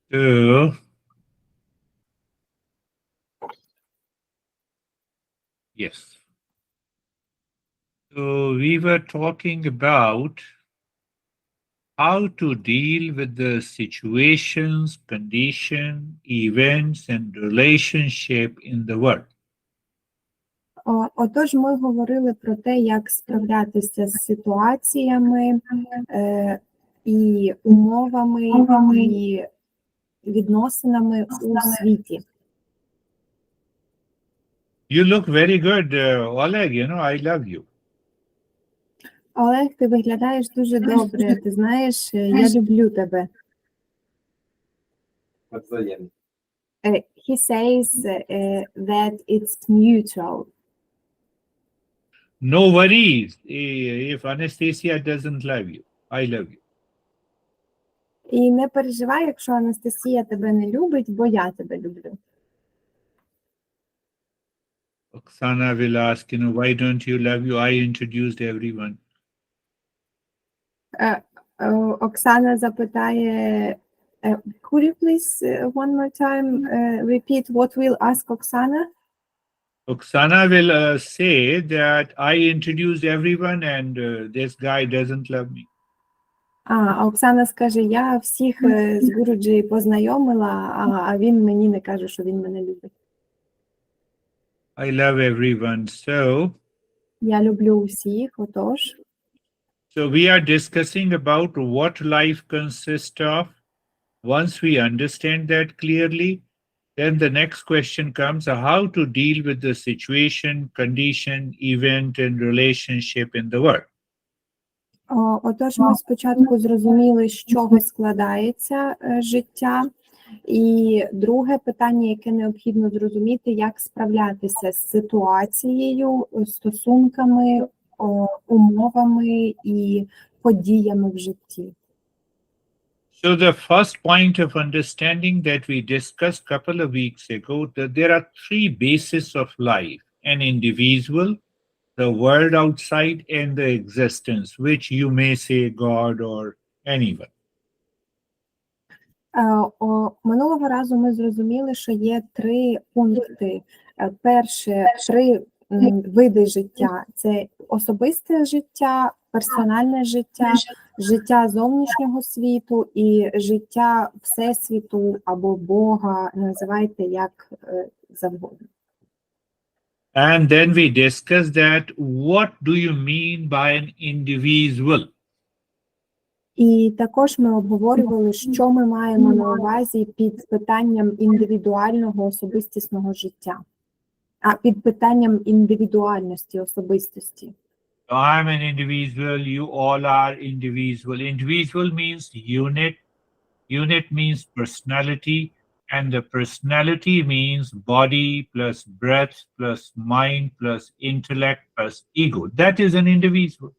So, yes. So we were talking about how to deal with the situations, condition, events, and relationship in the world. Отож, ми говорили про те, як справлятися з ситуаціями і умовами, і відносинами у світі. You look very good, Oleg. I love you. Олег, ти виглядаєш дуже добре. Ти знаєш, я люблю тебе. He says that it's mutual. No worries if Anastasia doesn't love you. I love you. І не переживай, якщо Анастасія тебе не любить, бо я тебе люблю. Oksana will ask, why don't you love you? I introduced everyone. Оксана запитає, could you please one more time repeat what will ask Oksana? Oksana will say that I introduced everyone and this guy doesn't love me. Оксана скаже, я всіх з Гуруджі познайомила, а він мені не каже, що він мене любить. I love everyone. So, я люблю усіх, отож. So we are discussing about what life consists of. Once we understand that clearly, then the next question comes, how to deal with the situation, condition, event, and relationship in the world. Отож, ми спочатку зрозуміли, з чого складається життя. І друге питання, яке необхідно зрозуміти, як справлятися з ситуацією, стосунками, умовами і подіями в житті. So the first point of understanding that we discussed a couple of weeks ago, that there are three bases of life: an individual, the world outside, and the existence, which you may say God or anyone. Минулого разу ми зрозуміли, що є три пункти. Перше, три види життя. Це особисте життя, персональне життя, життя зовнішнього світу і життя Всесвіту або Бога, називайте як завгодно. And then we discussed that what do you mean by an individual? І також ми обговорювали, що ми маємо на увазі під питанням індивідуального особистісного життя, під питанням індивідуальності особистості. So I'm an individual, you all are individual. Individual means unit, unit means personality, and the personality means body plus breath plus mind plus intellect plus ego. That is an individual.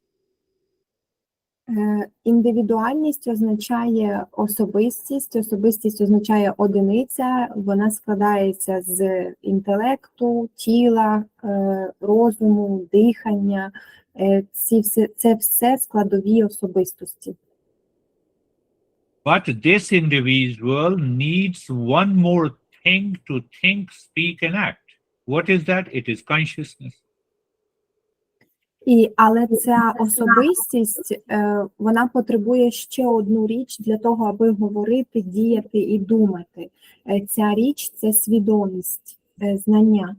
Індивідуальність означає особистість, особистість означає одиниця, вона складається з інтелекту, тіла, розуму, дихання, це все складові особистості. But this individual needs one more thing to think, speak and act. What is that? It is consciousness. Але ця особистість, вона потребує ще одну річ для того, аби говорити, діяти і думати. Ця річ – це свідомість, знання.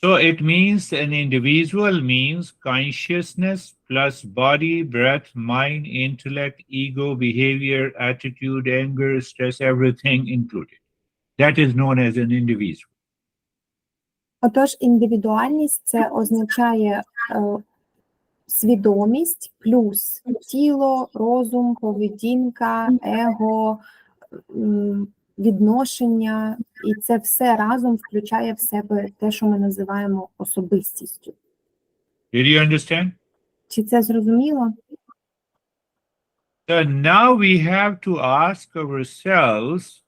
So it means an individual means consciousness plus body, breath, mind, intellect, ego, behavior, attitude, anger, stress, everything included. That is known as an individual. Отож, індивідуальність – це означає свідомість плюс тіло, розум, поведінка, его, відношення, і це все разом включає в себе те, що ми називаємо особистістю. Did you understand? Чи це зрозуміло? So now we have to ask ourselves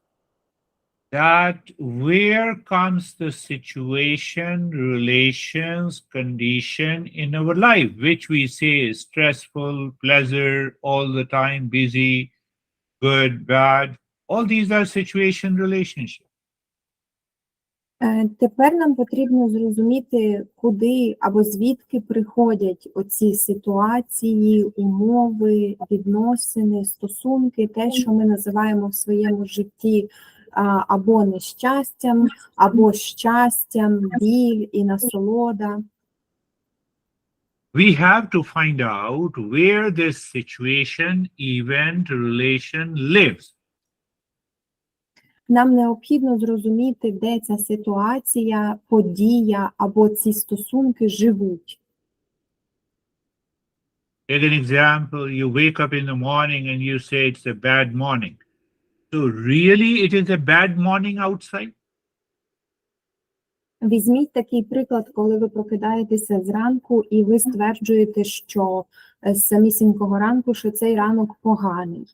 that where comes the situation, relations, condition in our life, which we say is stressful, pleasure, all the time, busy, good, bad. All these are situation relationships. Тепер нам потрібно зрозуміти, куди або звідки приходять оці ситуації, умови, відносини, стосунки, те, що ми називаємо в своєму житті або нещастям, або щастям, біль і насолода. We have to find out where this situation, event, relation lives. Нам необхідно зрозуміти, де ця ситуація, подія або ці стосунки живуть. Take an example, you wake up in the morning and you say it's a bad morning. So really it is a bad morning outside? Візьміть такий приклад, коли ви прокидаєтеся зранку і ви стверджуєте, що з самісінького ранку, що цей ранок поганий.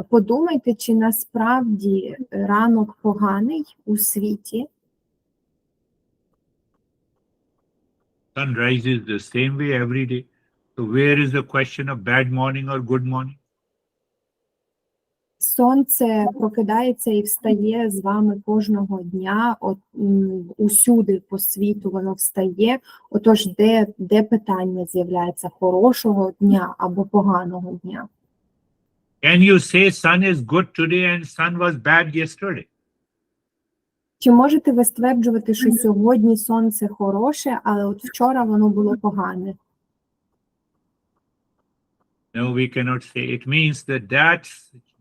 Подумайте, чи насправді ранок поганий у світі? Sun rises the same way every day. So where is the question of bad morning or good morning? Сонце прокидається і встає з вами кожного дня, усюди по світу воно встає. Отож, де питання з'являється хорошого дня або поганого дня? Can you say sun is good today and sun was bad yesterday? Чи можете ви стверджувати, що сьогодні сонце хороше, але от вчора воно було погане? No, we cannot say. It means that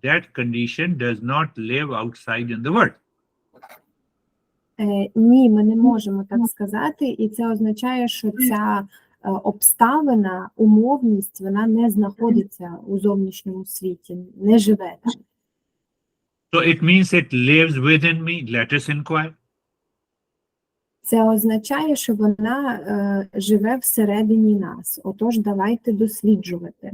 that condition does not live outside in the world. Ні, ми не можемо так сказати, і це означає, що ця обставина, умовність, вона не знаходиться у зовнішньому світі, не живе там. So it means it lives within me. Let us inquire. Це означає, що вона живе всередині нас. Отож, давайте досліджувати.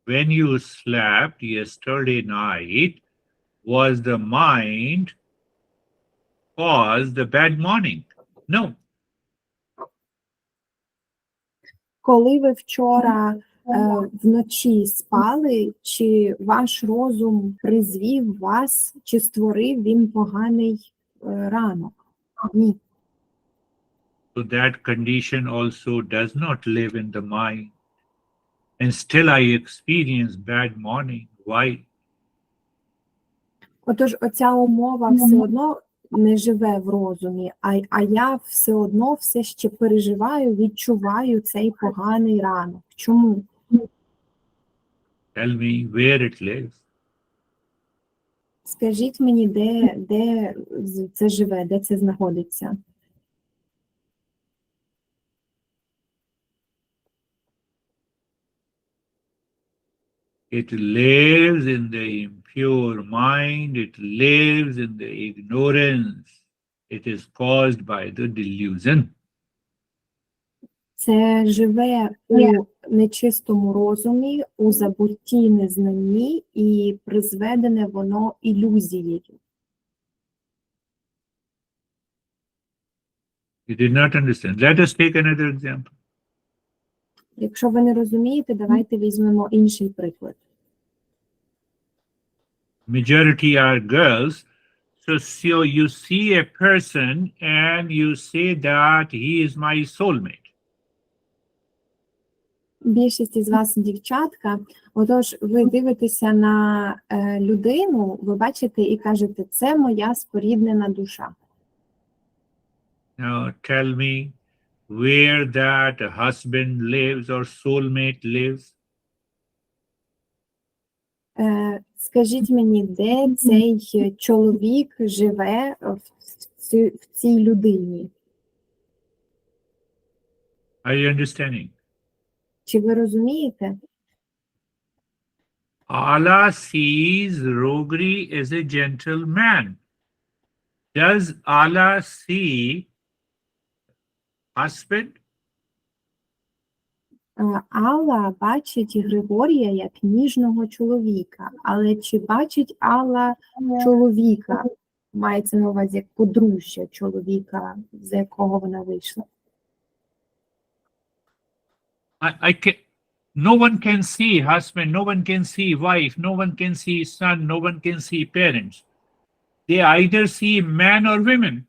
When you slept yesterday night, was the mind caused the bad morning? No. Коли ви вчора вночі спали, чи ваш розум призвів вас, чи створив він поганий ранок? Ні. So that condition also does not live in the mind. And still I experience bad morning. Why? Отож, оця умова все одно не живе в розумі, а я все одно все ще переживаю, відчуваю цей поганий ранок. Чому? Tell me where it lives. Скажіть мені, де це живе, де це знаходиться? It lives in the impure mind. It lives in the ignorance. It is caused by the delusion. Це живе у нечистому розумі, у забутті, незнанні, і призведене воно ілюзією. You did not understand. Let us take another example. Якщо ви не розумієте, давайте візьмемо інший приклад. Majority are girls. So you see a person and you say that he is my soulmate. Більшість із вас дівчатка, отож ви дивитеся на людину, ви бачите і кажете, це моя споріднена душа. Now tell me where that husband lives or soulmate lives. Скажіть мені, де цей чоловік живе в цій людині? Are you understanding? Чи ви розумієте? Allah sees Rogri as a gentleman. Does Allah see husband? Алла бачить Григорія як ніжного чоловіка, але чи бачить Алла чоловіка? Мається на увазі як подружжя чоловіка, за якого вона вийшла. No one can see husband, no one can see wife, no one can see son, no one can see parents. They either see man or women.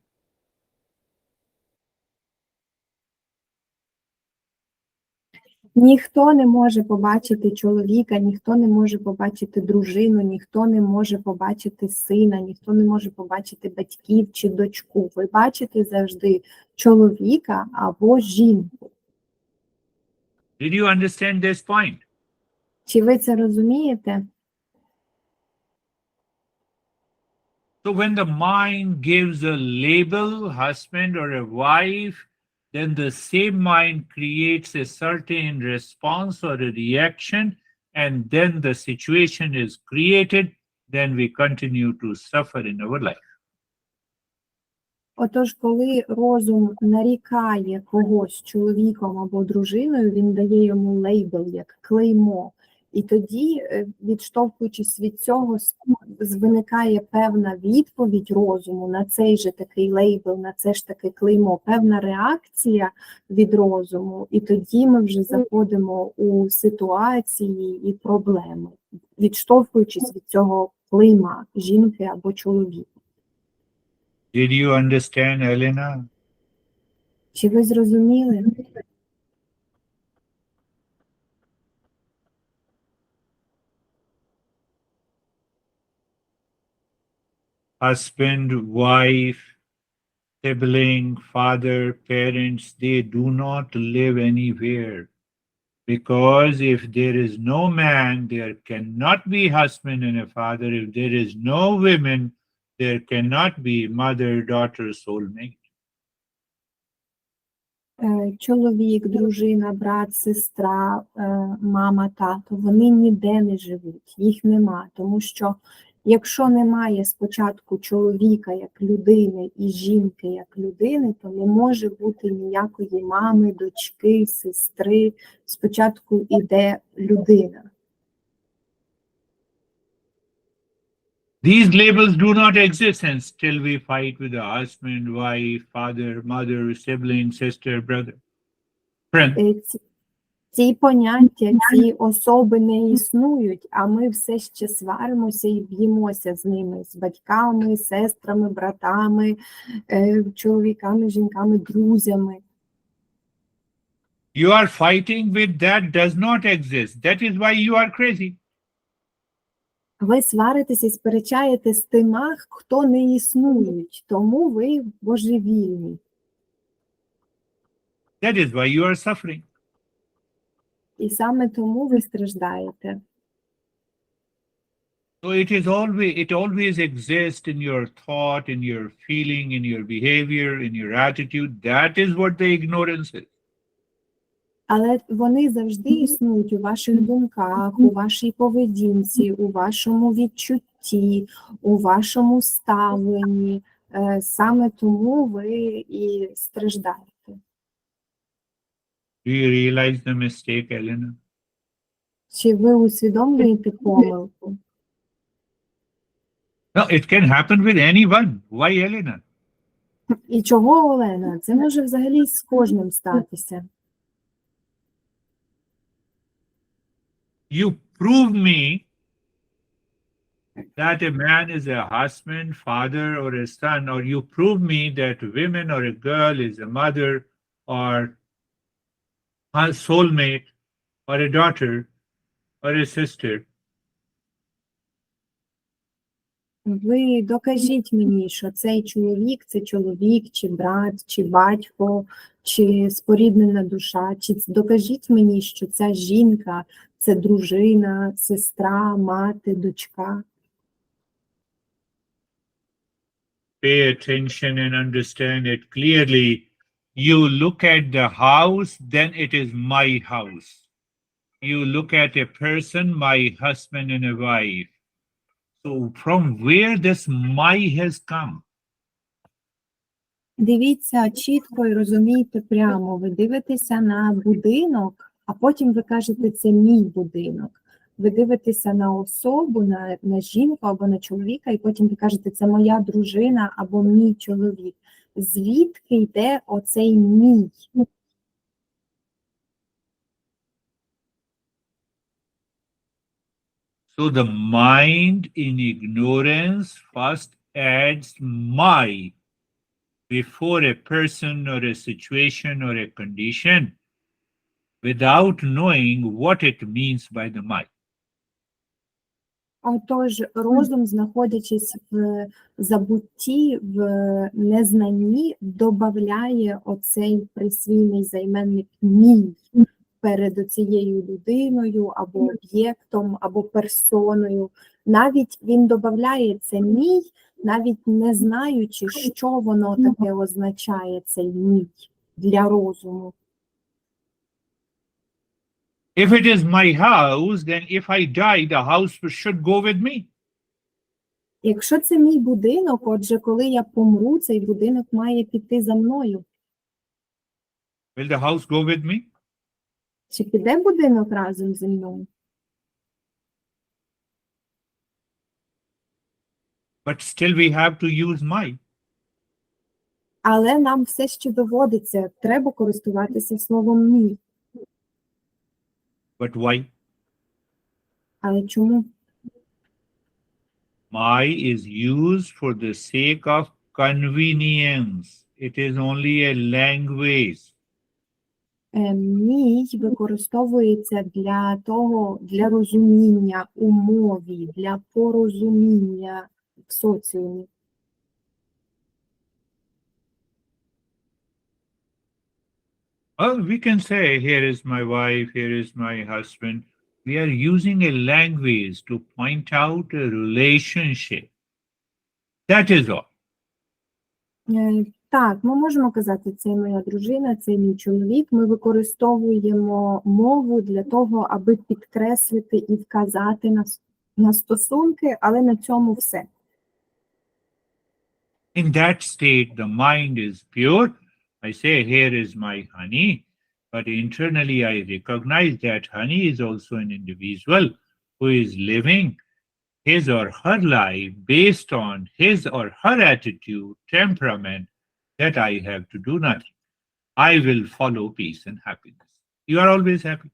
Ніхто не може побачити чоловіка, ніхто не може побачити дружину, ніхто не може побачити сина, ніхто не може побачити батьків чи дочку. Ви бачите завжди чоловіка або жінку. Did you understand this point? Чи ви це розумієте? So when the mind gives a label, husband or a wife, then the same mind creates a certain response or a reaction, and then the situation is created, then we continue to suffer in our life. Отож, коли розум нарікає когось чоловіком або дружиною, він дає йому лейбл, як клеймо. І тоді, відштовхуючись від цього, виникає певна відповідь розуму на цей же такий лейбл, на це ж таке клеймо, певна реакція від розуму, і тоді ми вже заходимо у ситуації і проблеми, відштовхуючись від цього клейма жінки або чоловіка. Did you understand, Elena? Чи ви зрозуміли? Husband, wife, sibling, father, parents, they do not live anywhere. Because if there is no man, there cannot be husband and a father. If there is no women, there cannot be mother, daughter, soulmate. Чоловік, дружина, брат, сестра, мама, тато, вони ніде не живуть, їх нема, тому що якщо немає спочатку чоловіка як людини і жінки як людини, то не може бути ніякої мами, дочки, сестри, спочатку іде людина. These labels do not exist, and still we fight with the husband, wife, father, mother, sibling, sister, brother, friend. Ці поняття, ці особи не існують, а ми все ще сваримося і б'ємося з ними, з батьками, сестрами, братами, чоловіками, жінками, друзями. You are fighting with that does not exist. That is why you are crazy. Ви сваритеся і сперечаєте з тима, хто не існують, тому ви божевільні. That is why you are suffering. І саме тому ви страждаєте. So it always exists in your thought, in your feeling, in your behavior, in your attitude. That is what the ignorance is. Але вони завжди існують у ваших думках, у вашій поведінці, у вашому відчутті, у вашому ставленні. Саме тому ви і страждаєте. Do you realize the mistake, Elena? Чи ви усвідомлюєте помилку? No, it can happen with anyone. Why, Elena? І чого, Олена? Це може взагалі з кожним статися. You prove me that a man is a husband, father, or a son, or you prove me that women or a girl is a mother or a soulmate or a daughter or a sister. Ви докажіть мені, що цей чоловік, це чоловік, чи брат, чи батько, чи споріднена душа, чи докажіть мені, що ця жінка, це дружина, сестра, мати, дочка. Pay attention and understand it clearly. You look at the house, then it is my house. You look at a person, my husband and a wife. So from where this my has come? Дивіться чітко і розумійте прямо. Ви дивитеся на будинок, а потім ви кажете, це мій будинок. Ви дивитеся на особу, на жінку або на чоловіка, і потім ви кажете, це моя дружина або мій чоловік. Звідки йде оцей мій? So the mind in ignorance first adds my before a person or a situation or a condition without knowing what it means by the my. Отож, розум, знаходячись в забутті, в незнанні, добавляє оцей присвійний займенник «мій» перед цією людиною, або об'єктом, або персоною. Навіть він добавляє це «мій», навіть не знаючи, що воно таке означає, цей «мій» для розуму. If it is my house, then if I die, the house should go with me. Якщо це мій будинок, отже, коли я помру, цей будинок має піти за мною. Will the house go with me? Чи піде будинок разом зі мною? But still we have to use my. Але нам все ще доводиться, треба користуватися словом «мій». But why? Але чому? My is used for the sake of convenience. It is only a language. Мій використовується для розуміння у мові, для порозуміння в соціумі. Well, we can say, here is my wife, here is my husband. We are using a language to point out a relationship. That is all. Так, ми можемо казати, це моя дружина, це мій чоловік. Ми використовуємо мову для того, аби підкреслити і вказати на стосунки, але на цьому все. In that state, the mind is pure. I say, here is my honey, but internally I recognize that honey is also an individual who is living his or her life based on his or her attitude, temperament, that I have to do nothing. I will follow peace and happiness. You are always happy.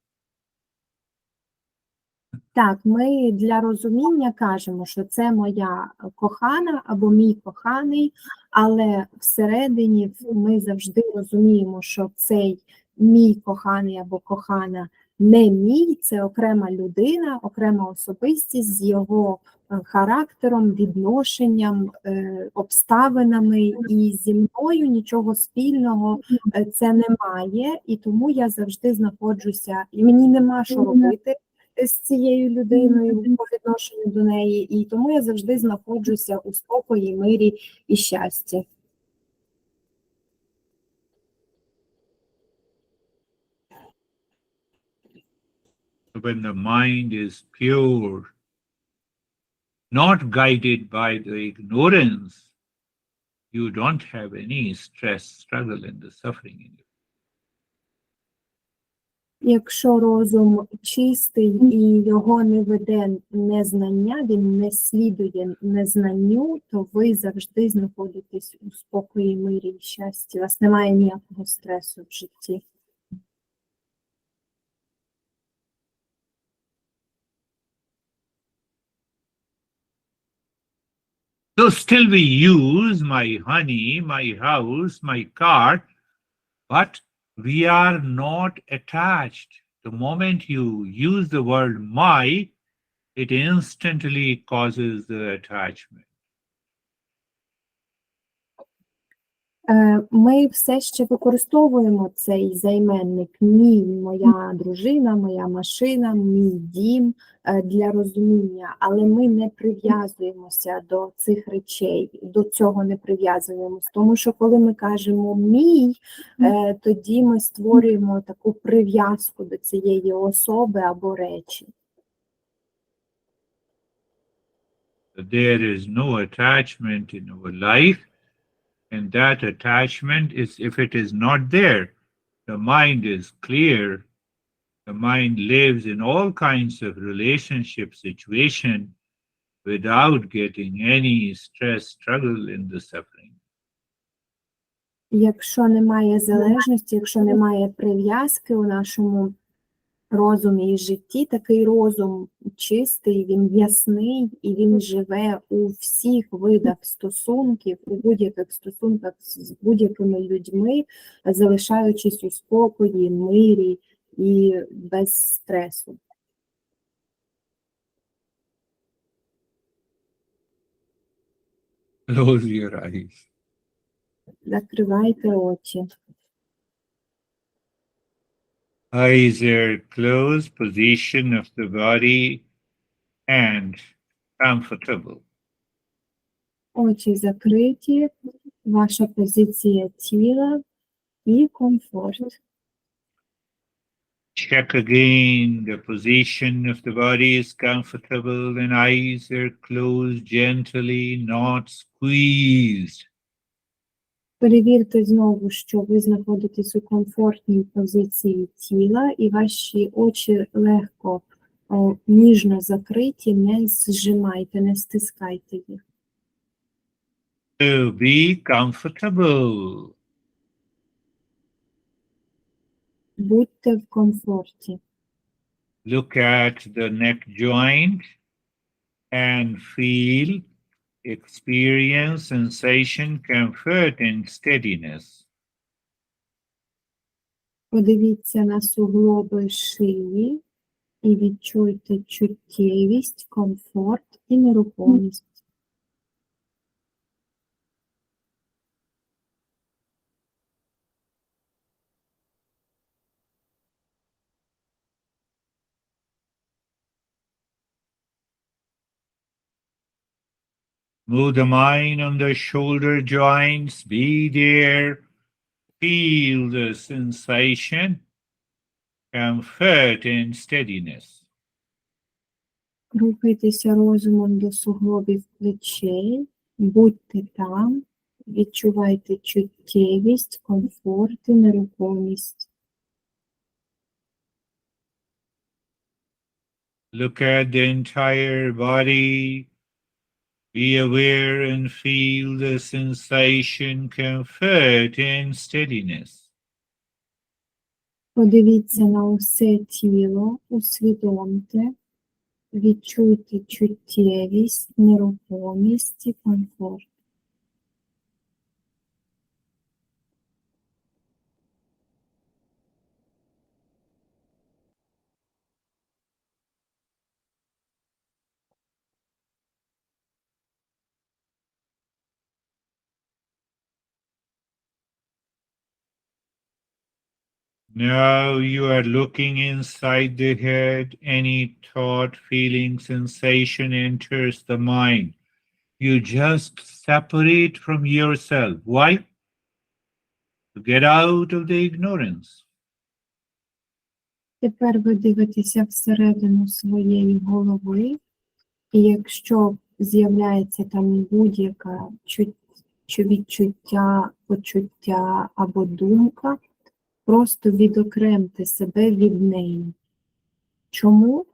Так, ми для розуміння кажемо, що це моя кохана або мій коханий, але всередині ми завжди розуміємо, що цей мій коханий або кохана не мій, це окрема людина, окрема особистість з його характером, відношенням, обставинами, і зі мною нічого спільного це немає, і тому я завжди знаходжуся, і мені нема що робити з цією людиною по відношенню до неї, і тому я завжди знаходжуся у спокої, мирі і щасті. When the mind is pure, not guided by the ignorance, you don't have any stress, struggle, and the suffering in you. Якщо розум чистий і його не веде незнання, він не слідує незнанню, то ви завжди знаходитесь у спокої, мирі і щасті. У вас немає ніякого стресу в житті. So still we use my honey, my house, my car, but we are not attached. The moment you use the word my, it instantly causes the attachment. Ми все ще використовуємо цей займенник «мій», моя дружина, моя машина, мій дім для розуміння, але ми не прив'язуємося до цих речей, до цього не прив'язуємося, тому що коли ми кажемо «мій», тоді ми створюємо таку прив'язку до цієї особи або речі. There is no attachment in our life. And that attachment is, if it is not there, the mind is clear. The mind lives in all kinds of relationship situation without getting any stress, struggle in the suffering. Якщо немає залежності, якщо немає прив'язки у нашому розумі і житті, такий розум чистий, він ясний і він живе у всіх видах стосунків, у будь-яких стосунках з будь-якими людьми, залишаючись у спокої, мирі і без стресу. Close your eyes. Закривайте очі. Eyes are closed, position of the body and comfortable. Очі закриті, ваша позиція тіла і комфорт. Check again, the position of the body is comfortable and eyes are closed gently, not squeezed. Перевірте знову, що ви знаходитесь у комфортній позиції тіла і ваші очі легко, ніжно закриті, не зжимайте, не стискайте їх. So be comfortable. Будьте в комфорті. Look at the neck joint and feel, experience sensation, comfort and steadiness. Подивіться на суглоби шиї і відчуйте чуттєвість, комфорт і нерухомість. Move the mind on the shoulder joints, be there, feel the sensation, comfort and steadiness. Рухайтеся розумом до суглобів плечей, будьте там, відчувайте чуттєвість, комфорт і нерухомість. Look at the entire body. Be aware and feel the sensation, comfort and steadiness. Подивіться на усе тіло, усвідомте, відчуйте чуттєвість, нерухомість і комфорт. Now you are looking inside the head. Any thought, feeling, sensation enters the mind. You just separate from yourself. Why? To get out of the ignorance. Тепер ви дивитеся всередину своєї голови, і якщо з'являється там будь-яка відчуття, почуття або думка, просто відокремте себе від неї. Чому?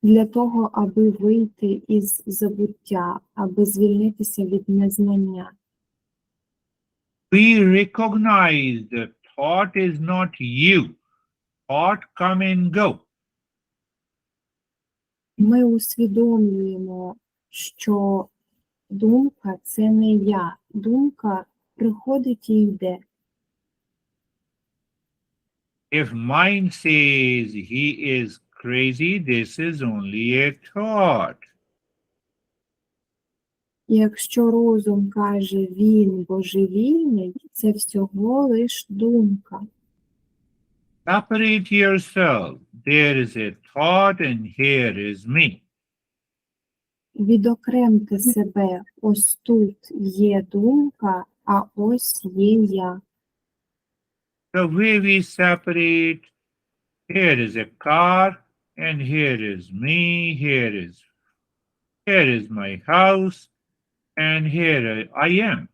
Для того, аби вийти із забуття, аби звільнитися від незнання. We recognize that thought is not you. Thought come and go. Ми усвідомлюємо, що думка – це не я. Думка приходить і йде. If mind says he is crazy, this is only a thought. І якщо розум каже, він божевільний, це всього лиш думка. Separate yourself. There is a thought and here is me. Відокремте себе. Ось тут є думка, а ось є я. The way we separate, here is a car and here is me, here is my house and here I am.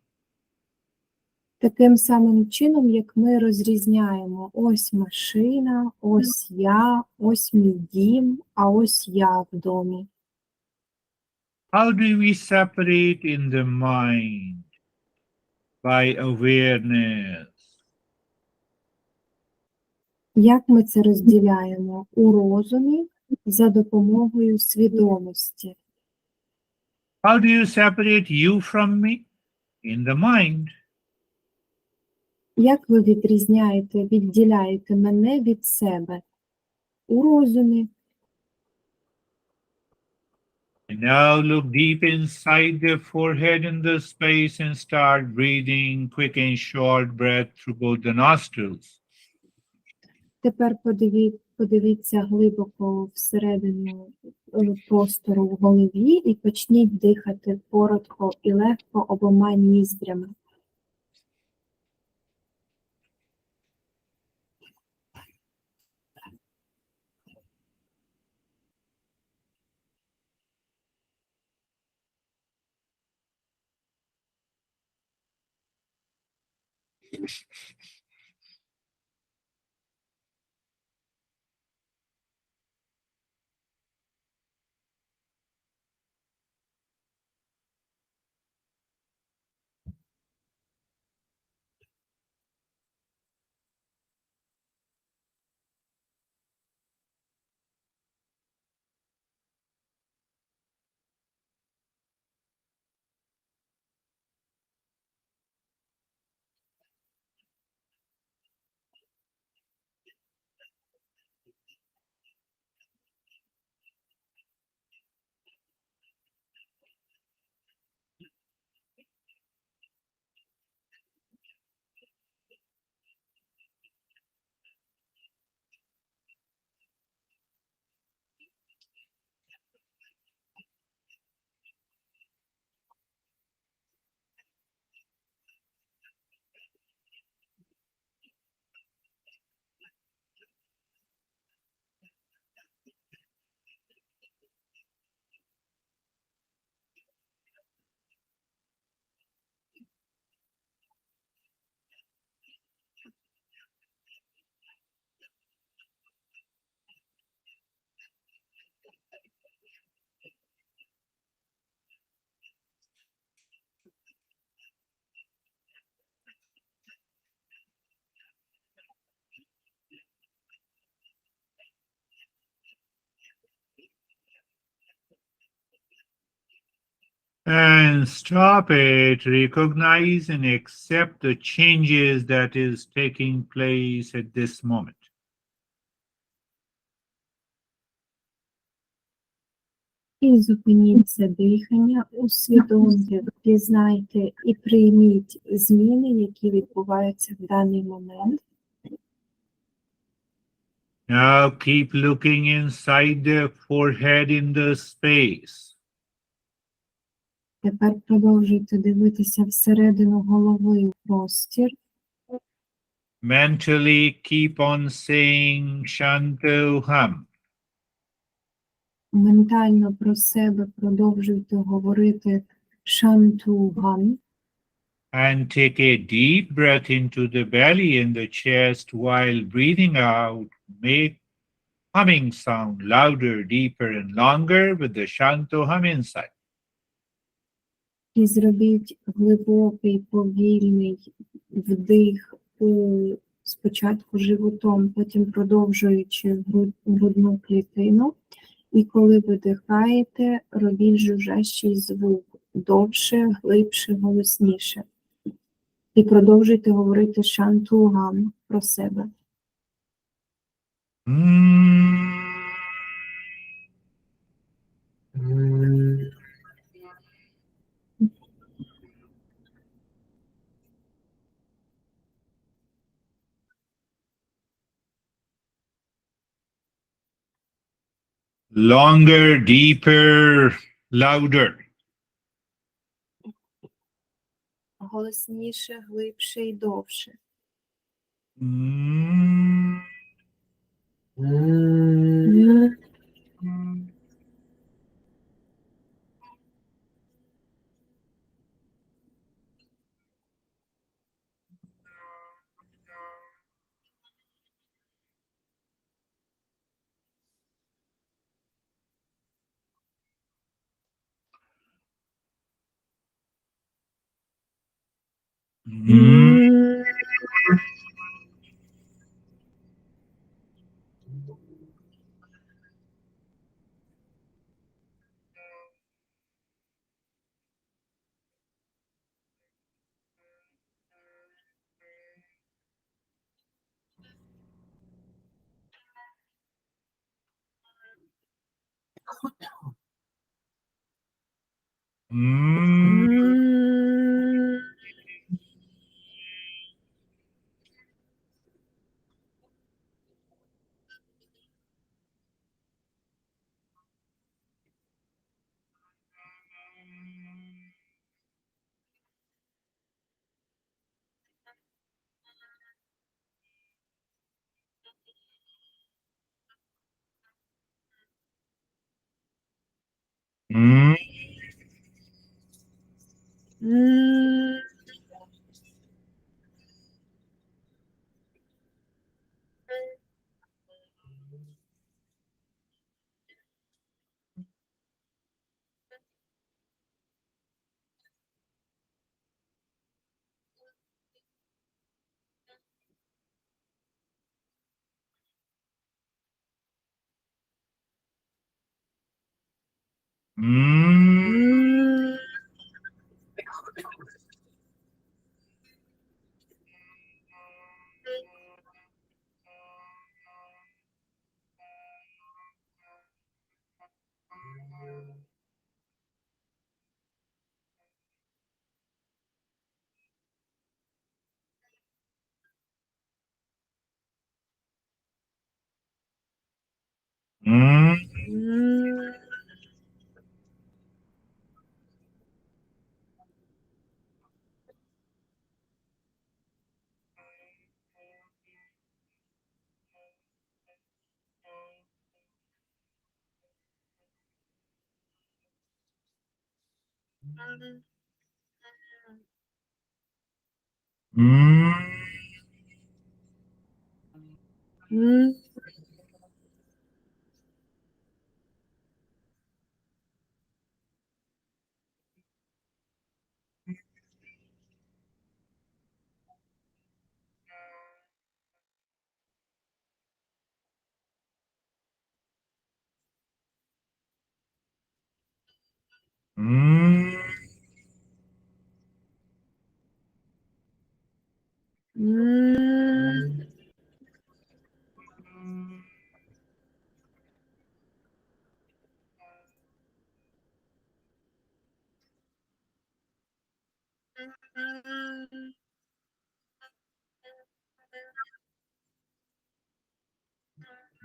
Таким самим чином, як ми розрізняємо ось машина, ось я, ось мій дім, а ось я в домі. How do we separate in the mind? By awareness. Як ми це розділяємо? У розумі за допомогою свідомості. How do you separate you from me? In the mind. Як ви відділяєте мене від себе? У розумі. And now look deep inside the forehead in the space and start breathing quick and short breath through both the nostrils. Тепер подивіться глибоко всередину простору в голові і почніть дихати коротко і легко обома ніздрями. And stop it. Recognize and accept the changes that is taking place at this moment. І зупиніть це дихання, усвідомте, впізнайте і прийміть зміни, які відбуваються в даний момент. Now keep looking inside the forehead in the space. Тепер продовжуйте дивитися всередину голови в простір. Mentally keep on saying Shantoham. Ментально про себе продовжуйте говорити Шантуган. And take a deep breath into the belly and the chest while breathing out. Make humming sound louder, deeper, and longer with the Shantoham inside. І зробіть глибокий, повільний вдих спочатку животом, потім продовжуючи грудну клітину. І коли видихаєте, робіть жужжащий звук довше, глибше, голосніше. І продовжуйте говорити шантуган про себе. Longer, deeper, louder. Голосніше, глибше і довше.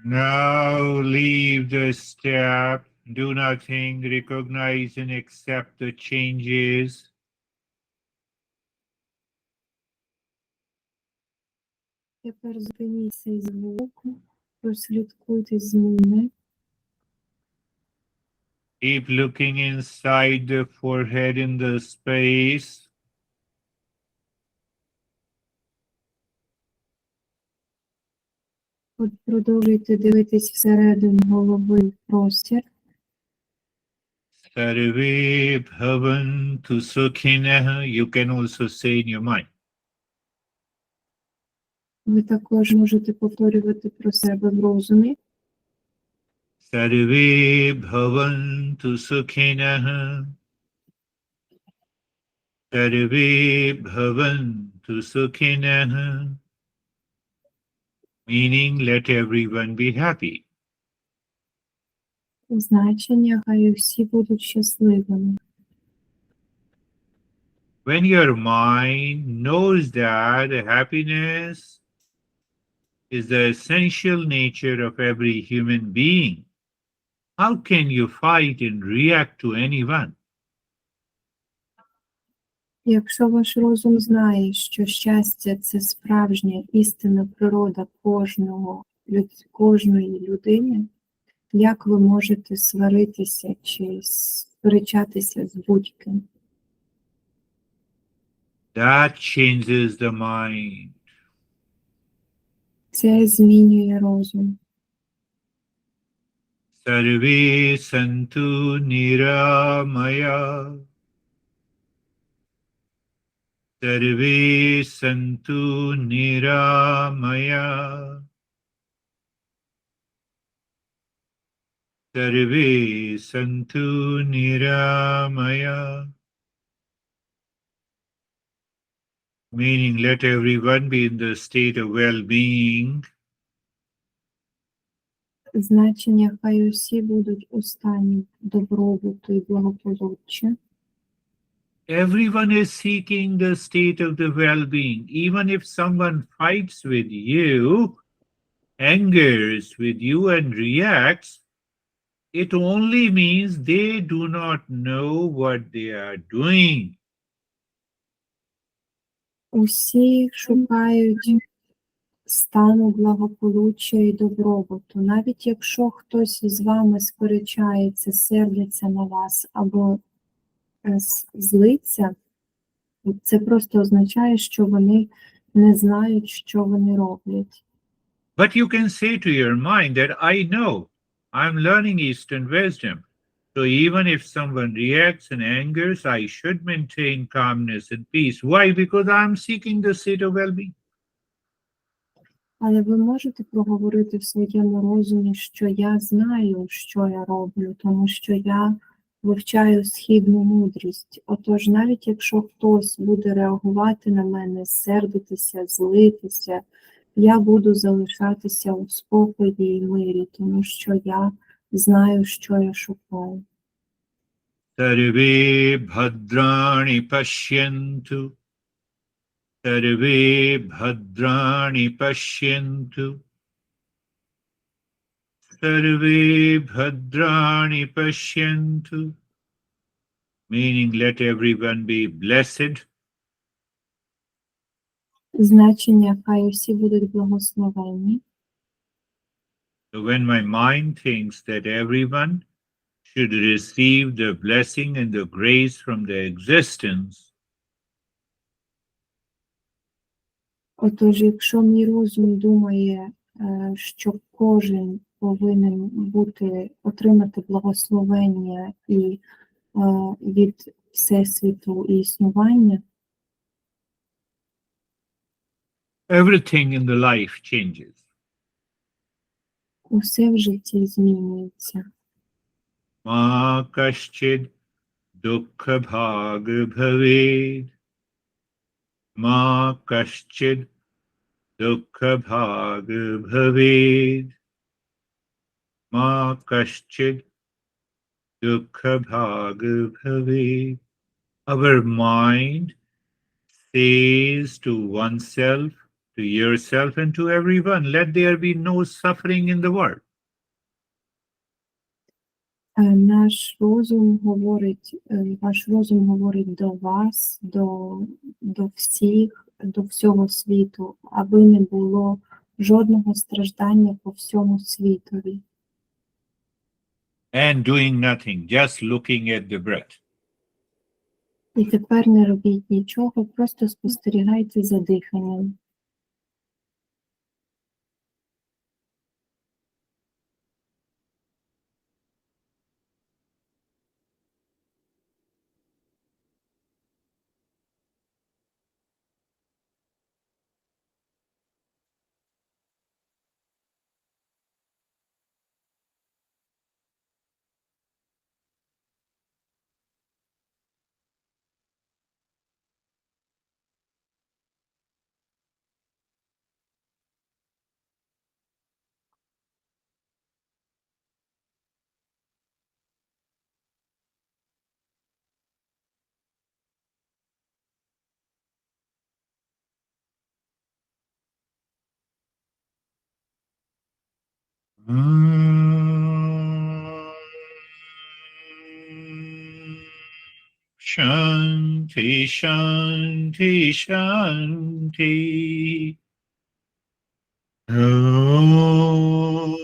Now leave the step. Do nothing. Recognize and accept the changes. Тепер зупиніть цей звук, прослідкуйте зміни. Keep looking inside the forehead in the space. От продовжуйте дивитись всередину голови в простір. Sarve bhavantu sukhinah. You can also say in your mind. Ви також можете повторювати про себе в розумі. Sarve bhavantu sukhinah. Sarve bhavantu sukhinah. Meaning, let everyone be happy. Значення, хай всі будуть щасливими. When your mind knows that happiness is the essential nature of every human being, how can you fight and react to anyone? Якщо ваш розум знає, що щастя – це справжня істинна природа кожної людини, як ви можете сваритися чи сперечатися з будь-ким? That changes the mind. Це змінює розум. Sarve santu niramaya. Sarve santu niramaya. Sarve santu niramaya. Meaning, let everyone be in the state of well-being. Значення хай усі будуть у стані добробуту і благополуччя. Everyone is seeking the state of the well-being. Even if someone fights with you, angers with you and reacts, it only means they do not know what they are doing. Усі шукають стану благополуччя і добробуту. Навіть якщо хтось з вами сперечається, сердиться на вас або злиться, це просто означає, що вони не знають, що вони роблять. But you can say to your mind that I know, I'm learning Eastern wisdom. So even if someone reacts and angers, I should maintain calmness and peace. Why? Because I'm seeking the state of well-being. Але ви можете проговорити в своєму розумі, що я знаю, що я роблю, тому що я вивчаю східну мудрість. Отож, навіть якщо хтось буде реагувати на мене, сердитися, злитися, я буду залишатися у спокої і мирі, тому що я знаю, що я шукаю. Sarve bhadrani pashyantu. Sarve bhadrani pashyantu. Sarve bhadrani pashyantu. Meaning, let everyone be blessed. Значення хай усі будуть благословенні. So when my mind thinks that everyone should receive the blessing and the grace from the existence, Отож, якщо мій розум думає, що кожен повинен отримати благословення і від Всесвіту і існування, everything in the life changes. усе в житті змінюється. Ma kaschid dukkha bhag bhaved. Ma kaschid dukkha bhag bhaved. Ma kaschid dukkha bhag bhaved. Our mind says to oneself, to yourself, and to everyone, let there be no suffering in the world. Наш розум говорить, ваш розум говорить до вас, до всіх, до всього світу, аби не було жодного страждання по всьому світові. And doing nothing, just looking at the breath. І тепер не робіть нічого, просто спостерігайте за диханням. Shanti, Shanti, Shanti. Om.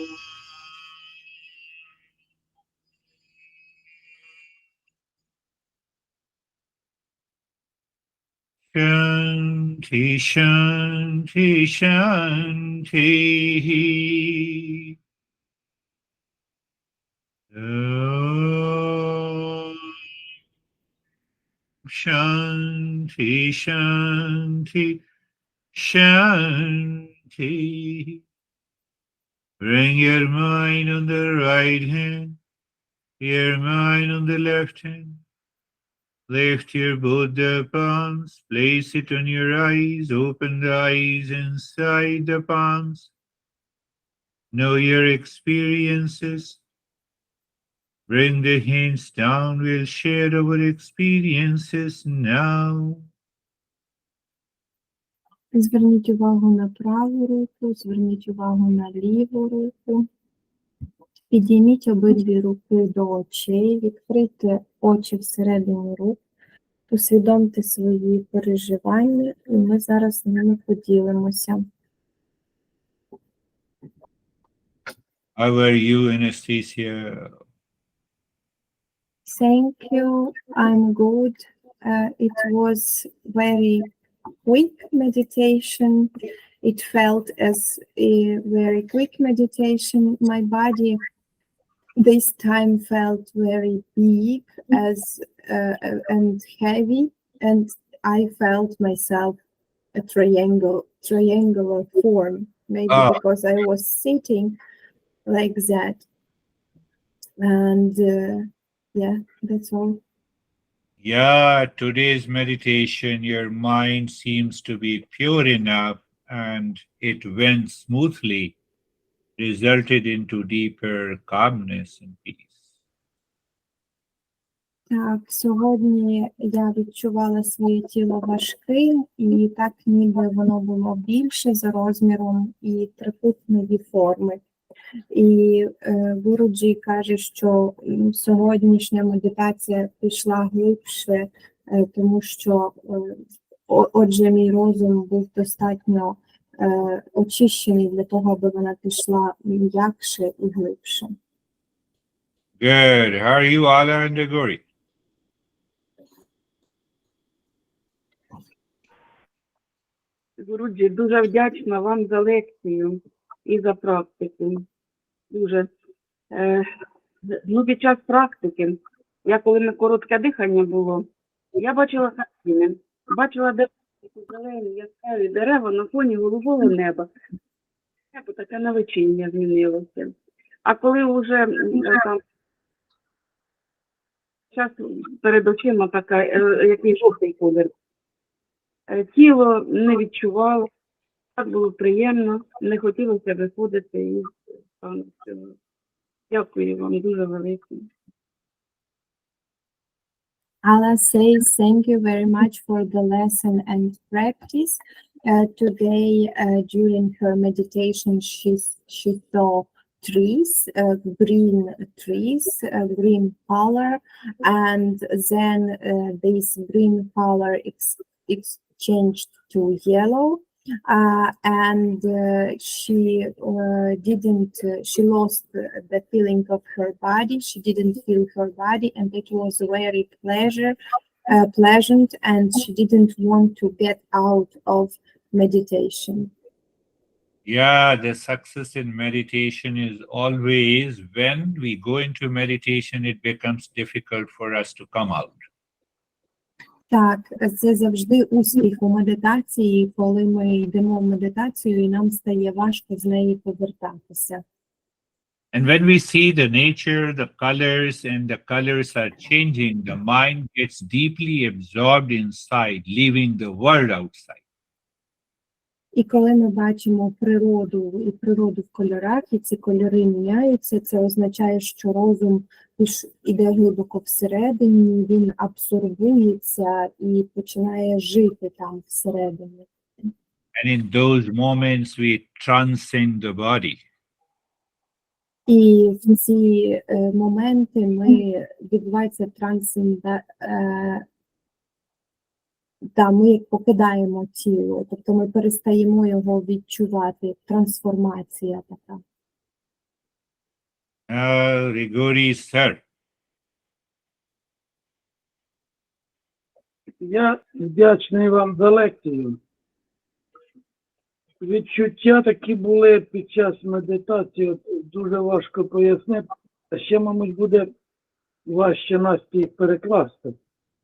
Shanti, Shanti, Shanti. Om. Shanti, Shanti, Shanti. Bring your mind on the right hand, your mind on the left hand. Lift your both the palms, place it on your eyes, open the eyes inside the palms. Know your experiences. Bring the hands down. We'll share our experiences now. Зверніть увагу на праву руку, зверніть увагу на ліву руку. Підійміть обидві руки до очей, відкрийте очі всередині рук, усвідомте свої переживання, і ми зараз з ними поділимося. How are you, Anastasia? Thank you, I'm good. It was very quick meditation. It felt as a very quick meditation. My body this time felt very big and heavy, and I felt myself a triangular form, maybe because I was sitting like that. And yeah, that's all. Yeah, today's meditation, your mind seems to be pure enough and it went smoothly, resulted into deeper calmness and peace. Так, сьогодні я відчувала своє тіло важким, і так ніби воно було більше за розміром і трикутної форми. І Гуруджі каже, що сьогоднішня медитація пішла глибше, тому що, отже, мій розум був достатньо очищений для того, аби вона пішла м'якше і глибше. Good. How are you, Ala and Gori? Гуруджі, дуже вдячна вам за лекцію і за практику. Дуже. Під час практики, коли на коротке дихання було, я бачила картини, бачила зелені, яскраві дерева на фоні голубого неба. Небо таке навечіння змінилося. А коли вже там час перед очима така, який жовтий колір, тіло не відчувало, так було приємно, не хотілося виходити із стану цього. Дякую вам дуже велике. Allah says thank you very much for the lesson and practice. Today, during her meditation, she saw trees, green color, and then this green color exchanged to yellow. And she lost the feeling of her body. She didn't feel her body, and it was very pleasant, and she didn't want to get out of meditation. Yeah, the success in meditation is always when we go into meditation, it becomes difficult for us to come out. Так, це завжди успіх у медитації, коли ми йдемо в медитацію, і нам стає важко з неї повертатися. And when we see the nature, the colors, and the colors are changing, the mind gets deeply absorbed inside, leaving the world outside. І коли ми бачимо природу в кольорах, і ці кольори міняються, це означає, що розум іде глибоко всередині, він абсорбується і починає жити там всередині. And in those moments, we transcend the body. І в ці моменти відбувається ми покидаємо тіло, тобто ми перестаємо його відчувати, трансформація така. Grigori, sir. Я вдячний вам за лекцію. Відчуття такі були під час медитації, дуже важко пояснити. А ще, мабуть, буде важче Насті їх перекласти.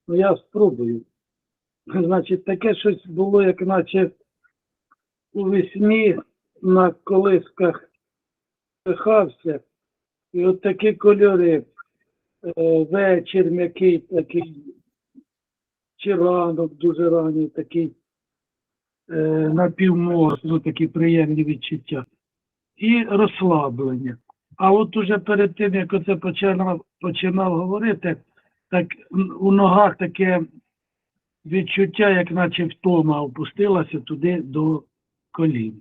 Ну, я спробую. Значить, таке щось було, як наче у весні на колисках пихався. І от такі кольори, вечір м'який такий, чи ранок дуже ранній такий, напівмозку, такі приємні відчуття. і розслаблення. А от уже перед тим, як оце починав говорити, так у ногах таке відчуття, як наче втома опустилася туди до колін.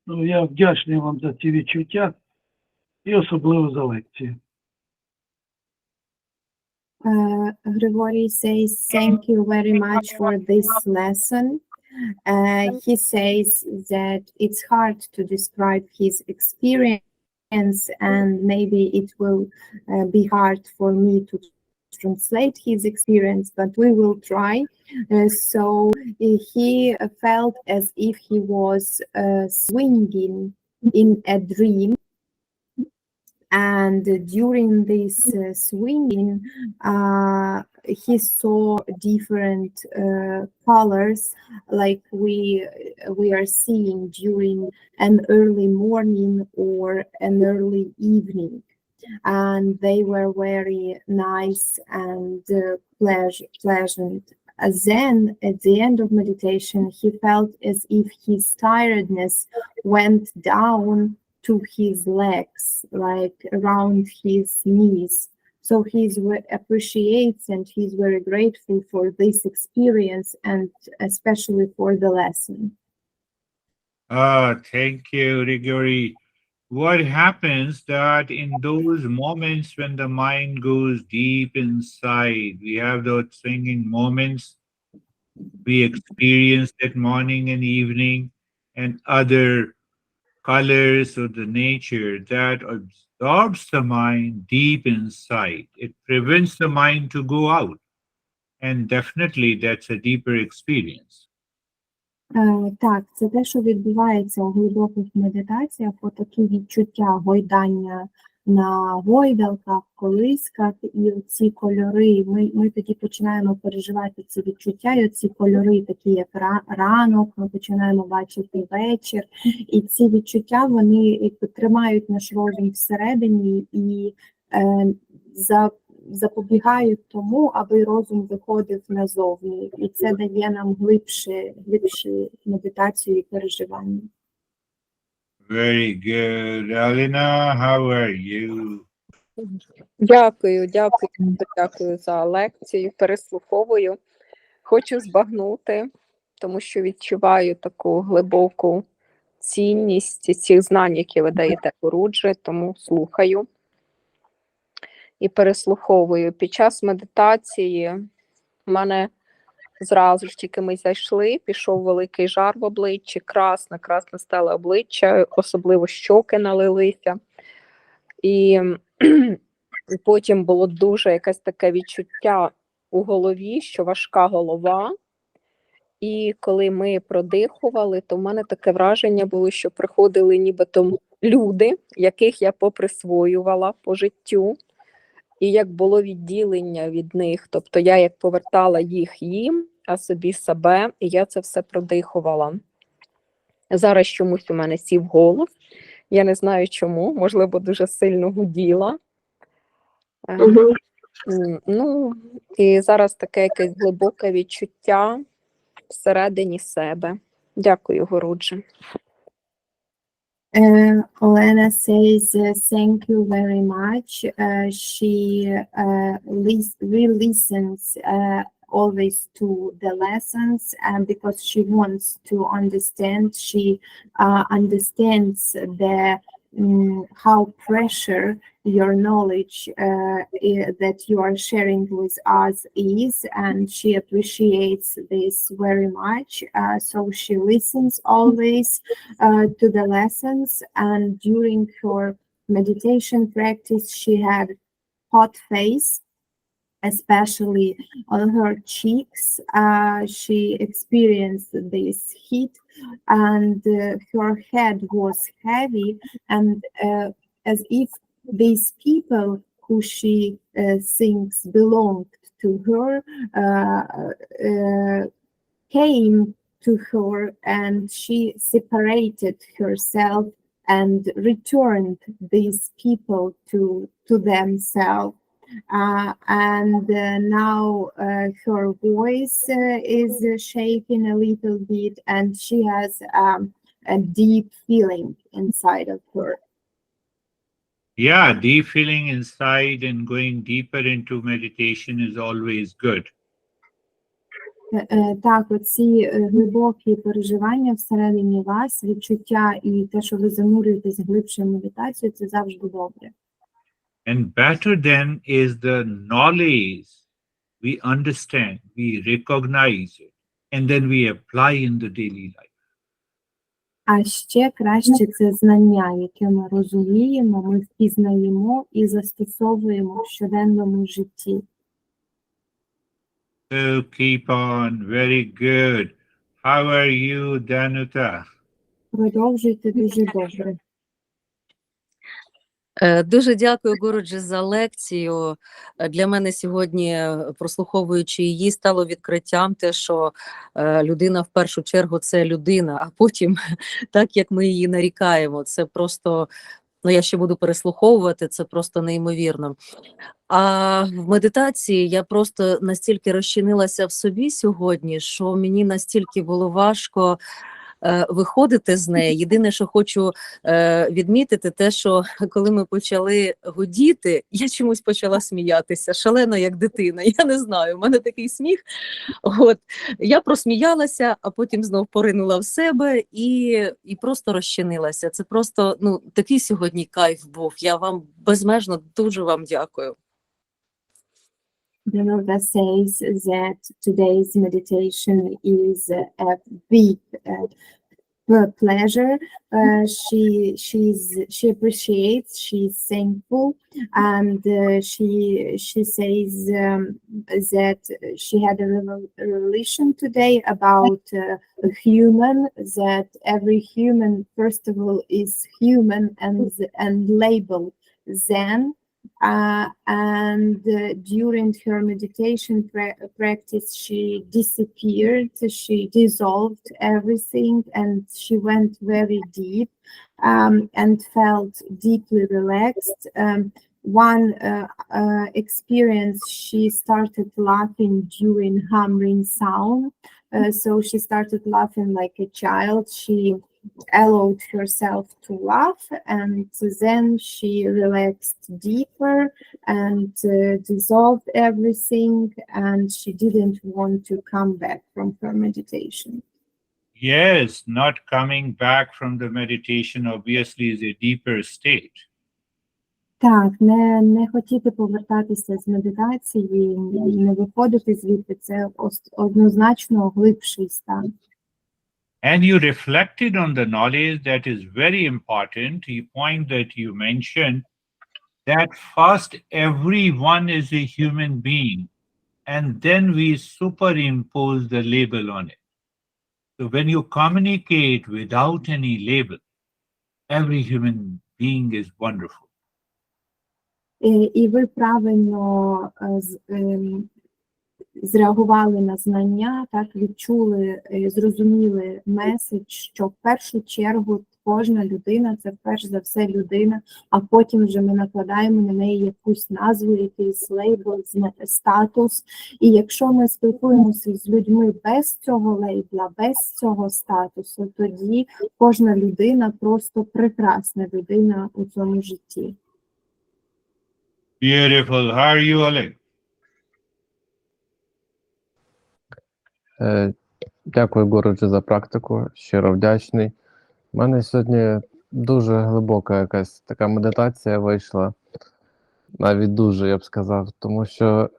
Ну, я вдячний вам за ці відчуття і особливо за лекцію. Grigory says, thank you very much for this lesson. He says that it's hard to describe his experience, and maybe it will be hard for me to translate his experience, but we will try. So he felt as if he was swinging in a dream. And during this swinging, he saw different colors, like we are seeing during an early morning or an early evening. And they were very nice and pleasant. Then, at the end of meditation, he felt as if his tiredness went down to his legs, like around his knees. So he appreciates and he's very grateful for this experience and especially for the lesson. Thank you, Grigory. What happens that in those moments when the mind goes deep inside, we have those swinging moments, we experience that morning and evening and other colors of the nature that absorbs the mind deep inside. It prevents the mind to go out. And definitely that's a deeper experience. Так, це те, що відбувається у глибоких медитаціях, отакі відчуття гойдання на гойдалках, колисках, і ці кольори, ми тоді починаємо переживати ці відчуття, і ці кольори, такі як ранок, ми починаємо бачити вечір, і ці відчуття, вони тримають наш розум всередині і запобігають тому, аби розум виходив назовні, і це дає нам глибше медитацію і переживання. Very good. Alina, how are you? Дякую за лекцію, переслуховую. Хочу збагнути, тому що відчуваю таку глибоку цінність цих знань, які ви даєте Гуруджі, тому слухаю і переслуховую. Під час медитації в мене зразу ж тільки ми зайшли, пішов великий жар в обличчі, красне стало обличчя, особливо щоки налилися. І потім було дуже якесь таке відчуття у голові, що важка голова. І коли ми продихували, то в мене таке враження було, що приходили нібито люди, яких я поприсвоювала по життю. І як було відділення від них, тобто я як повертала їм, а собі себе, і я це все продихувала. Зараз чомусь у мене сів голос, я не знаю чому, можливо, дуже сильно гуділа. Ну, і зараз таке якесь глибоке відчуття всередині себе. Дякую, Гуруджі. Olena says, thank you very much. She re-listens always to the lessons, and because she wants to understand, she understands how pressure your knowledge that you are sharing with us is, and she appreciates this very much. So she listens always to the lessons, and during her meditation practice, she had hot face, especially on her cheeks. She experienced this heat, and her head was heavy, and as if these people who she thinks belonged to her came to her, and she separated herself and returned these people to themselves. And now her voice is shaking a little bit, and she has a deep feeling inside of her. Yeah, deep feeling inside and going deeper into meditation is always good. Так, оці глибокі переживання всередині вас, відчуття і те, що ви занурюєтесь глибше в медитацію, це завжди добре. And better then is the knowledge we understand, we recognize it, and then we apply in the daily life. А ще краще це знання, яке ми розуміємо, ми впізнаємо і застосовуємо в щоденному житті. So keep on. Very good. How are you, Danuta? Продовжуйте дуже добре. Дуже дякую, Гуруджі, за лекцію. Для мене сьогодні, прослуховуючи її, стало відкриттям те, що людина в першу чергу це людина, а потім, так як ми її нарікаємо, це просто, ну я ще буду переслуховувати, це просто неймовірно. А в медитації я просто настільки розчинилася в собі сьогодні, що мені настільки було важко виходити з неї. Єдине, що хочу відмітити, те, що коли ми почали гудіти, я чомусь почала сміятися, шалено, як дитина. Я не знаю, в мене такий сміх. От, я просміялася, а потім знов поринула в себе і просто розчинилася. Це просто, ну, такий сьогодні кайф був. Я вам безмежно дуже вам дякую. Danuta says that today's meditation is a big pleasure. She appreciates, she's thankful, and she says that she had a revelation today about a human, that every human first of all is human and labeled Zen. During her meditation practice, she disappeared, she dissolved everything, and she went very deep and felt deeply relaxed. One experience, she started laughing during humming sound. So she started laughing like a child. She allowed herself to laugh, and then she relaxed deeper and dissolved everything, and she didn't want to come back from her meditation. Yes, not coming back from the meditation obviously is a deeper state. Так, не хотіти повертатися з медитації, не виходити звідти, це однозначно глибший стан. And you reflected on the knowledge that is very important. The point that you mentioned, that first everyone is a human being, and then we superimpose the label on it. So when you communicate without any label, every human being is wonderful. І ви правильно зреагували на знання, так, відчули, зрозуміли меседж, що в першу чергу кожна людина – це перш за все людина, а потім вже ми накладаємо на неї якусь назву, якийсь лейбл, статус. І якщо ми спілкуємося з людьми без цього лейбла, без цього статусу, тоді кожна людина просто прекрасна людина у цьому житті. Beautiful. How are you, Oleg? Дякую, Гуруджі, за практику. Щиро вдячний. У мене сьогодні дуже глибока якась така медитація вийшла. Навіть дуже, я б сказав. Тому що,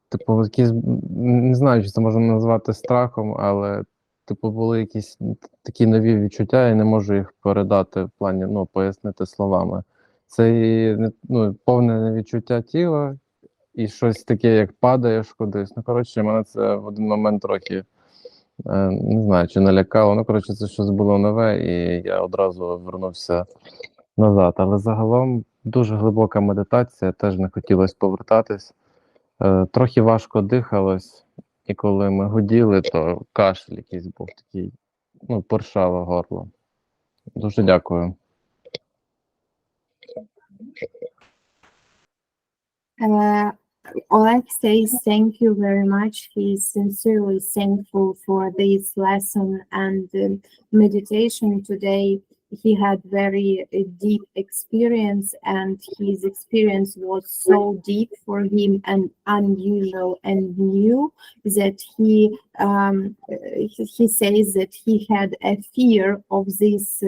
типу, якісь, не знаю, чи це можна назвати страхом, але, типу, були якісь такі нові відчуття, і не можу їх передати в плані, ну, пояснити словами. Це і, ну, повне відчуття тіла, і щось таке, як падаєш кудись. Ну, коротше, мене це в один момент трохи, не знаю, чи налякало. Ну, коротше, це щось було нове, і я одразу вернувся назад. Але загалом дуже глибока медитація, теж не хотілося повертатись. Трохи важко дихалось, і коли ми гуділи, то кашель якийсь був такий, ну, першало горло. Дуже дякую. Oleg says thank you very much. He is sincerely thankful for this lesson and meditation today. He had very deep experience, and his experience was so deep for him and unusual and new that he says that he had a fear of these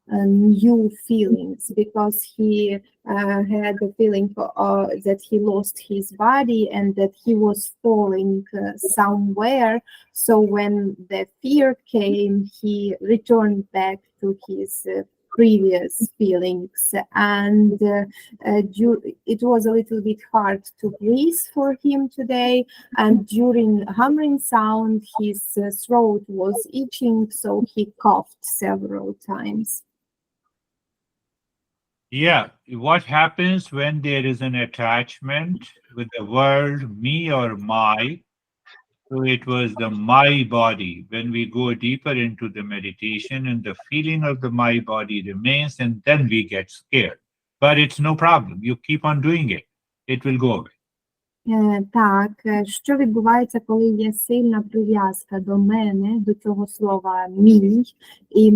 new feelings because he had the feeling that he lost his body and that he was falling somewhere. So when the fear came, he returned back to his previous feelings, and it was a little bit hard to breathe for him today, and during humming sound his throat was itching, so he coughed several times. Yeah, what happens when there is an attachment with the word me or my? So it was the my body. When we go deeper into the meditation and the feeling of the my body remains, and then we get scared. But it's no problem. You keep on doing it. It will go away. Так, що відбувається, коли є сильна прив'язка до мене, до цього слова мій, і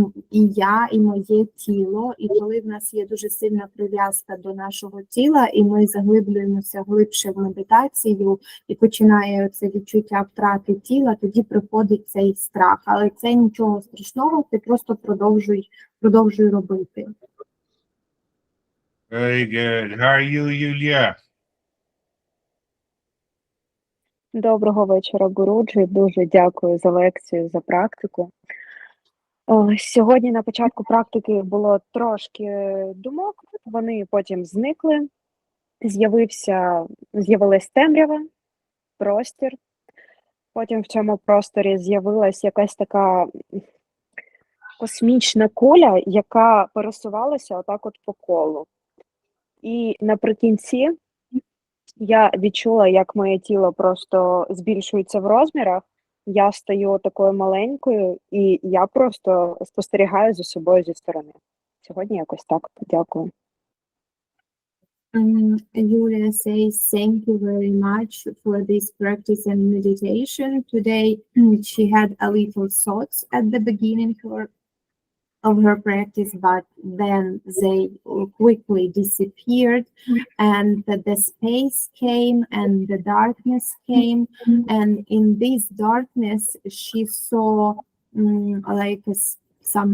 я, і моє тіло, і коли в нас є дуже сильна прив'язка до нашого тіла, і ми заглиблюємося глибше в медитацію, і починає це відчуття втрати тіла, тоді приходить цей страх. Але це нічого страшного, ти просто продовжуй робити. Very good. How are you, Yulia? Доброго вечора, Гуруджі. Дуже дякую за лекцію, за практику. Сьогодні на початку практики було трошки думок, вони потім зникли. З'явилась темрява, простір. Потім в цьому просторі з'явилась якась така космічна куля, яка пересувалася отак от по колу. І наприкінці я відчула, як моє тіло просто збільшується в розмірах, я стаю такою маленькою, і я просто спостерігаю за собою зі сторони. Сьогодні якось так. Дякую. Julia says, thank you very much for this practice and meditation. Today, she had a little thoughts at the beginning of her practice, but then they quickly disappeared, and the space came and the darkness came, and in this darkness she saw like some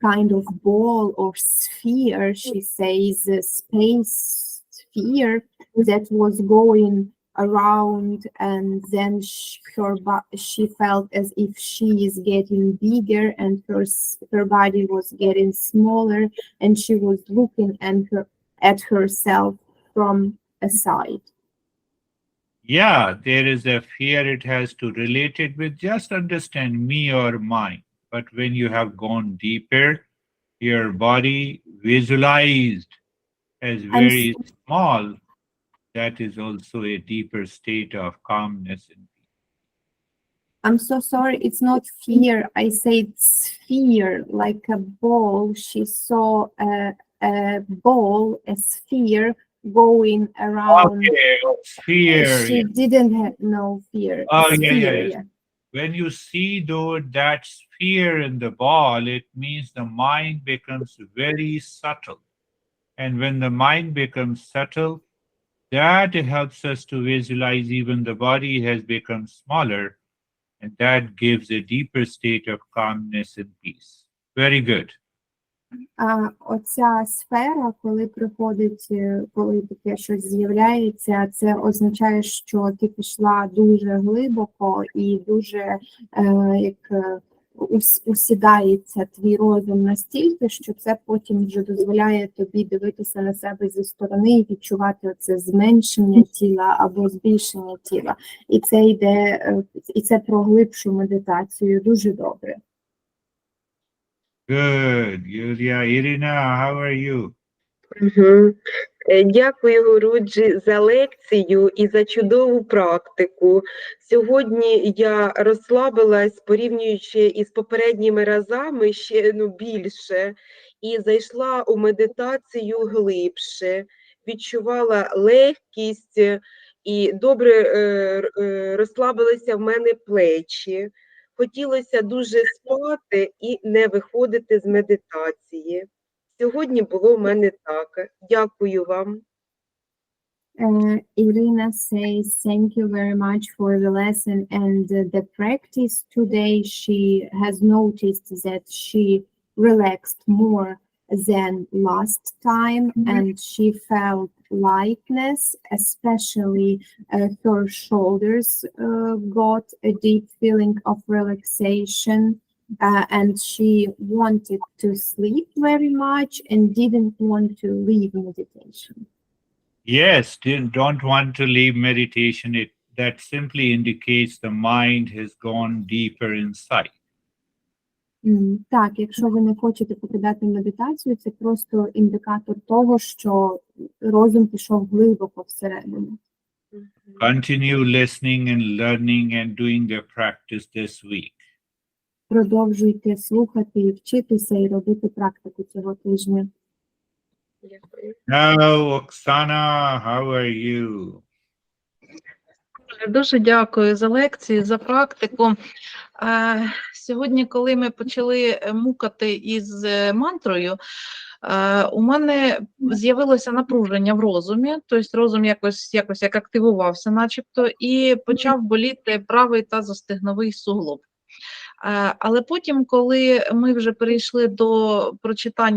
kind of ball or sphere, she says, a space sphere that was going around, and then she felt as if she is getting bigger and her body was getting smaller, and she was looking at herself from a side. Yeah, there is a fear. It has to relate it with just understand me or mine. But when you have gone deeper, your body visualized as very small. That is also a deeper state of calmness and peace. I'm so sorry, it's not fear. I said sphere, like a ball. She saw a ball, a sphere going around. Okay, sphere. She didn't have no fear. Oh, Sphere, yeah. When you see though that sphere in the ball, it means the mind becomes very subtle. And when the mind becomes subtle, that helps us to visualize even the body has become smaller, and that gives a deeper state of calmness and peace. Very good. Оця сфера, коли приходить, коли таке щось з'являється, це означає, що ти пішла дуже глибоко і дуже усідається твій розум настільки, що це потім вже дозволяє тобі дивитися на себе зі сторони і відчувати оце зменшення тіла або збільшення тіла. І це йде, і це про глибшу медитацію. Дуже добре. Good. Yulia, Irina, how are you? Дякую, Гуруджі, за лекцію і за чудову практику. Сьогодні я розслабилась, порівнюючи із попередніми разами, ще більше, і зайшла у медитацію глибше, відчувала легкість і добре розслабилися в мене плечі. Хотілося дуже спати і не виходити з медитації. Сьогодні було в мене так. Дякую вам. Irina says, thank you very much for the lesson and the practice today. She has noticed that she relaxed more than last time and she felt lightness, especially her shoulders got a deep feeling of relaxation. And she wanted to sleep very much and didn't want to leave meditation. Yes, don't want to leave meditation. That simply indicates the mind has gone deeper inside. Так, якщо ви не хочете покидати медитацію, це просто індикатор того, що розум пішов глибоко всередину. Continue listening and learning and doing the practice this week. Продовжуйте слухати і вчитися і робити практику цього тижня. Дякую. Now, Oksana, how are you? Дуже дякую за лекцію, за практику. Сьогодні, коли ми почали мукати із мантрою, у мене з'явилося напруження в розумі, тобто розум якось як активувався начебто, і почав боліти правий тазостегновий суглоб. Але потім, коли ми вже перейшли до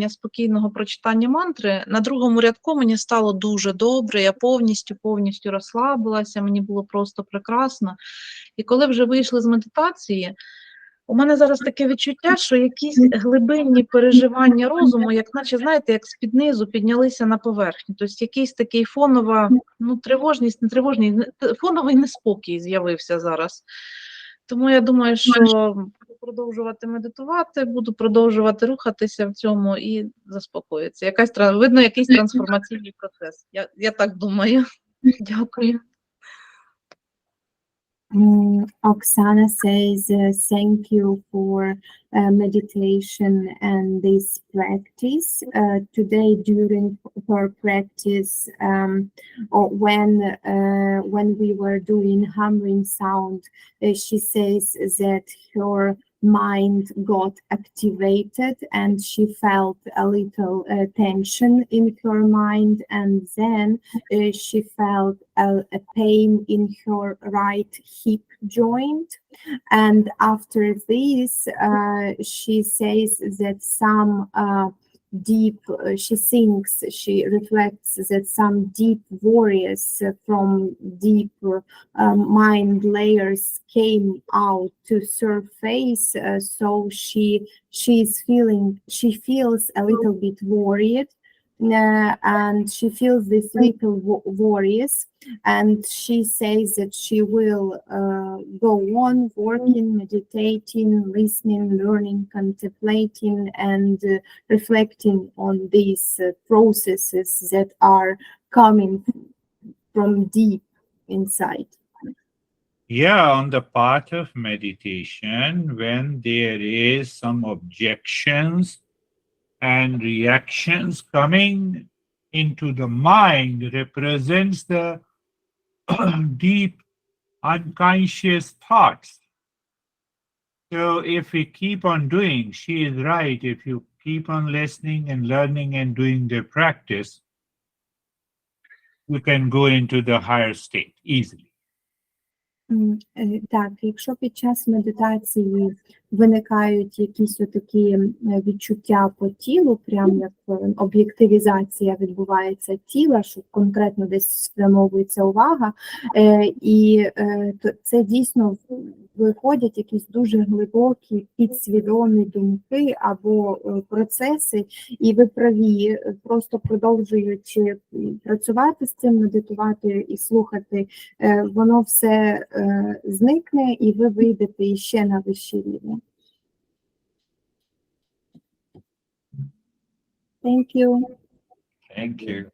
спокійного прочитання мантри, на другому рядку мені стало дуже добре, я повністю розслабилася, мені було просто прекрасно. І коли вже вийшли з медитації, у мене зараз таке відчуття, що якісь глибинні переживання розуму, як наче, знаєте, як з-під низу піднялися на поверхню. Тобто якийсь такий тривожність, фоновий неспокій з'явився зараз. Тому я думаю, що буду продовжувати медитувати, буду продовжувати рухатися в цьому і заспокоїться. Видно, якийсь трансформаційний процес. Я так думаю. Дякую. Oksana says, thank you for meditation and this practice. Today, during her practice, or when we were doing humming sound, she says that her mind got activated and she felt a little tension in her mind, and then she felt a pain in her right hip joint. And after this, she says that some she reflects that some deep worries from deep mind layers came out to surface, so she feels a little bit worried, and she feels this little worries, and she says that she will go on working, meditating, listening, learning, contemplating, and reflecting on these processes that are coming from deep inside. Yeah, on the path of meditation, when there is some objections and reactions coming into the mind, represents the deep unconscious thoughts. So if we keep on doing, she is right, if you keep on listening and learning and doing the practice, you can go into the higher state easily. Так, якщо під час медитації виникають якісь такі відчуття по тілу, прямо як об'єктивізація відбувається тіла, що конкретно десь спрямовується увага, і це дійсно виходять якісь дуже глибокі підсвідомі думки або процеси, і ви праві, просто продовжуючи працювати з цим, медитувати і слухати, воно все зникне, і ви вийдете іще на вищий рівень. Thank you. Thank you.